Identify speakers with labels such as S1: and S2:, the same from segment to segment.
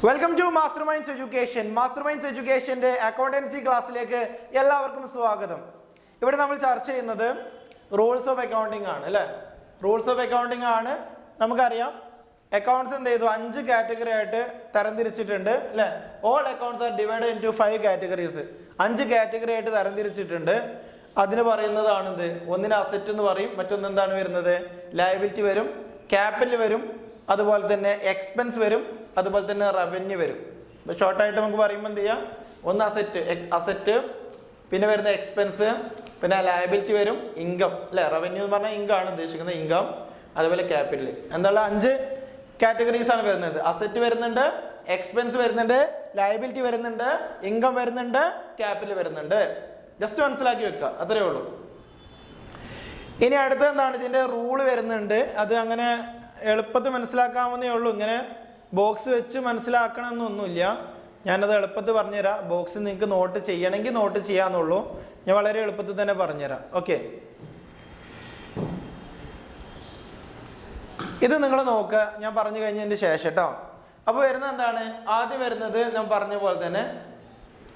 S1: Welcome to Master Minds Education. Master Minds എഡ്യൂക്കേഷൻ്റെ accountancy ക്ലാസ്സിലേക്ക് എല്ലാവർക്കും സ്വാഗതം. ഇവിടെ നമ്മൾ ചർച്ച ചെയ്യുന്നത് റൂൾസ് ഓഫ് അക്കൗണ്ടിങ് ആണ് അല്ലേ. റൂൾസ് ഓഫ് അക്കൗണ്ടിങ് ആണ്. നമുക്കറിയാം അക്കൗണ്ട്സ് എന്ത് ചെയ്തു 5 കാറ്റഗറി ആയിട്ട് തരംതിരിച്ചിട്ടുണ്ട് അല്ലേ. All accounts R divided into 5 categories. 5 category ആയിട്ട് തരംതിരിച്ചിട്ടുണ്ട്. അതിന് പറയുന്നതാണ് എന്ത്, ഒന്നിന് അസറ്റ് എന്ന് പറയും, മറ്റൊന്ന് എന്താണ് വരുന്നത്, ലയബിലിറ്റി വരും, ക്യാപിറ്റൽ വരും, അതുപോലെ തന്നെ എക്സ്പെൻസ് വരും, അതുപോലെ തന്നെ റവന്യൂ വരും. ഷോർട്ടായിട്ട് നമുക്ക് പറയുമ്പോൾ എന്ത് ചെയ്യാം, ഒന്ന് അസറ്റ് പിന്നെ വരുന്ന എക്സ്പെൻസ്, പിന്നെ ലയബിലിറ്റി വരും, ഇൻകം അല്ലേ. റവന്യൂ എന്ന് പറഞ്ഞാൽ ഇൻകം ആണ് ഉദ്ദേശിക്കുന്നത്, ഇൻകം, അതുപോലെ ക്യാപിറ്റൽ. എന്നുള്ള 5 കാറ്റഗറീസ് ആണ് വരുന്നത്. അസറ്റ് വരുന്നുണ്ട്, എക്സ്പെൻസ് വരുന്നുണ്ട്, ലയബിലിറ്റി വരുന്നുണ്ട്, ഇൻകം വരുന്നുണ്ട്, ക്യാപിറ്റൽ വരുന്നുണ്ട്. ജസ്റ്റ് മനസ്സിലാക്കി വെക്കുക, അത്രയേ ഉള്ളൂ. ഇനി അടുത്ത എന്താണ്, ഇതിൻ്റെ റൂള് വരുന്നുണ്ട്. അത് അങ്ങനെ എളുപ്പത്തിൽ മനസ്സിലാക്കാവുന്നേ ഉള്ളൂ. ഇങ്ങനെ ബോക്സ് വെച്ച് മനസ്സിലാക്കണം എന്നൊന്നുമില്ല. ഞാനത് എളുപ്പത്തിൽ പറഞ്ഞുതരാം. ബോക്സ് നിങ്ങൾക്ക് നോട്ട് ചെയ്യണമെങ്കിൽ നോട്ട് ചെയ്യാന്നുള്ളൂ. ഞാൻ വളരെ എളുപ്പത്തിൽ തന്നെ പറഞ്ഞുതരാം. ഓക്കെ, ഇത് നിങ്ങൾ നോക്കുക ഞാൻ പറഞ്ഞു കഴിഞ്ഞതിന് ശേഷം കേട്ടോ. അപ്പോൾ വരുന്നത് എന്താണ്, ആദ്യം വരുന്നത് ഞാൻ പറഞ്ഞ പോലെ തന്നെ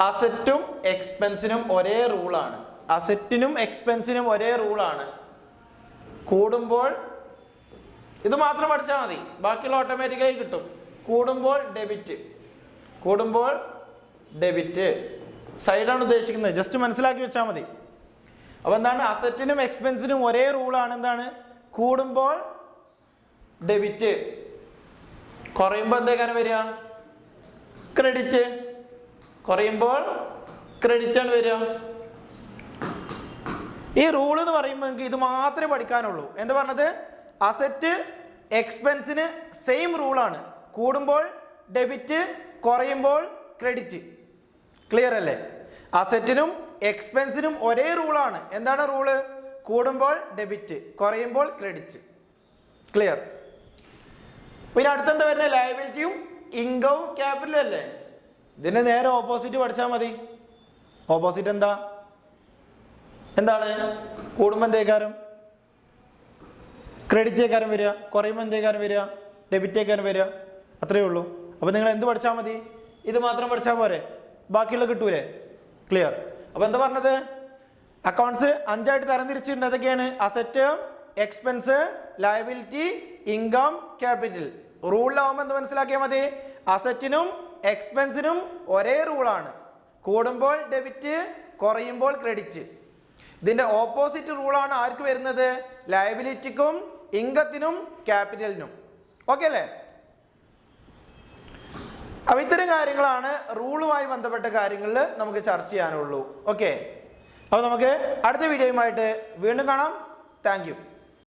S1: അസറ്റും എക്സ്പെൻസിനും ഒരേ റൂളാണ്. അസറ്റിനും എക്സ്പെൻസിനും ഒരേ റൂളാണ്. കൂടുമ്പോൾ ഇത് മാത്രം പഠിച്ചാൽ മതി, ബാക്കിയുള്ള ഓട്ടോമാറ്റിക്കായി കിട്ടും. കൂടുമ്പോൾ ഡെബിറ്റ് സൈഡാണ് ഉദ്ദേശിക്കുന്നത്, ജസ്റ്റ് മനസ്സിലാക്കി വെച്ചാൽ മതി. അപ്പോൾ എന്താണ്, അസറ്റിനും എക്സ്പെൻസിനും ഒരേ റൂളാണ്. എന്താണ്, കൂടുമ്പോൾ ഡെബിറ്റ്, കുറയുമ്പോൾ എന്തേക്കാരം വരിക, ക്രെഡിറ്റ്. കുറയുമ്പോൾ ക്രെഡിറ്റ് ആണ് വരിക. ഈ റൂൾ എന്ന് പറയുമ്പോൾ നിങ്ങൾക്ക് ഇത് മാത്രമേ പഠിക്കാനുള്ളൂ. എന്താ പറഞ്ഞത്, അസറ്റ് എക്സ്പെൻസിന് സെയിം റൂളാണ്. കൂടുമ്പോൾ ഡെബിറ്റ്, കുറയുമ്പോൾ ക്രെഡിറ്റ്. ക്ലിയർ അല്ലേ? അസറ്റിനും എക്സ്പെൻസിനും ഒരേ റൂളാണ്. എന്താണ് റൂള്, കൂടുമ്പോൾ ഡെബിറ്റ്, കുറയുമ്പോൾ ക്രെഡിറ്റ്. ക്ലിയർ? പിന്നെ അടുത്തെന്താ വരുന്നത്, ലയബിലിറ്റിയും ഇൻകവും ക്യാപിറ്റലും അല്ലേ. ഇതിന്റെ നേരെ ഓപ്പോസിറ്റ് പഠിച്ചാൽ മതി. ഓപ്പോസിറ്റ് എന്താണ്, കൂടുമ്പോൾ എന്തേക്കാരം ക്രെഡിറ്റ് ഏക്കാരം വരിക, കുറയുമ്പോൾ എന്തേക്കാരം വരിക, ഡെബിറ്റ് ഏക്കാരം വരിക. അത്രയേ ഉള്ളൂ. അപ്പോൾ നിങ്ങൾ എന്ത് പഠിച്ചാൽ മതി, ഇത് മാത്രം പഠിച്ചാൽ പോരെ, ബാക്കിയുള്ള കിട്ടൂലേ. ക്ലിയർ? അപ്പോൾ എന്താ പറഞ്ഞത്, അക്കൗണ്ട്സ് 5 ആയിട്ട് തരംതിരിച്ചിട്ടുണ്ട്. അതൊക്കെയാണ് asset, expense, liability, income, capital. റൂളിലാവുമ്പോൾ എന്ത് മനസ്സിലാക്കിയാൽ മതി, അസറ്റിനും എക്സ്പെൻസിനും ഒരേ റൂളാണ്. കൂടുമ്പോൾ ഡെബിറ്റ്, കുറയുമ്പോൾ ക്രെഡിറ്റ്. ഇതിന്റെ ഓപ്പോസിറ്റ് റൂളാണ് ആർക്ക് വരുന്നത്, ലയബിലിറ്റിക്കും ഇൻകത്തിനും ക്യാപിറ്റലിനും. ഓക്കെ അല്ലേ? അപ്പൊ ഇത്തരം കാര്യങ്ങളാണ് റൂളുമായി ബന്ധപ്പെട്ട കാര്യങ്ങളിൽ നമുക്ക് ചർച്ച ചെയ്യാനുള്ളൂ. ഓക്കെ, അപ്പൊ നമുക്ക് അടുത്ത വീഡിയോയുമായിട്ട് വീണ്ടും കാണാം. Thank you.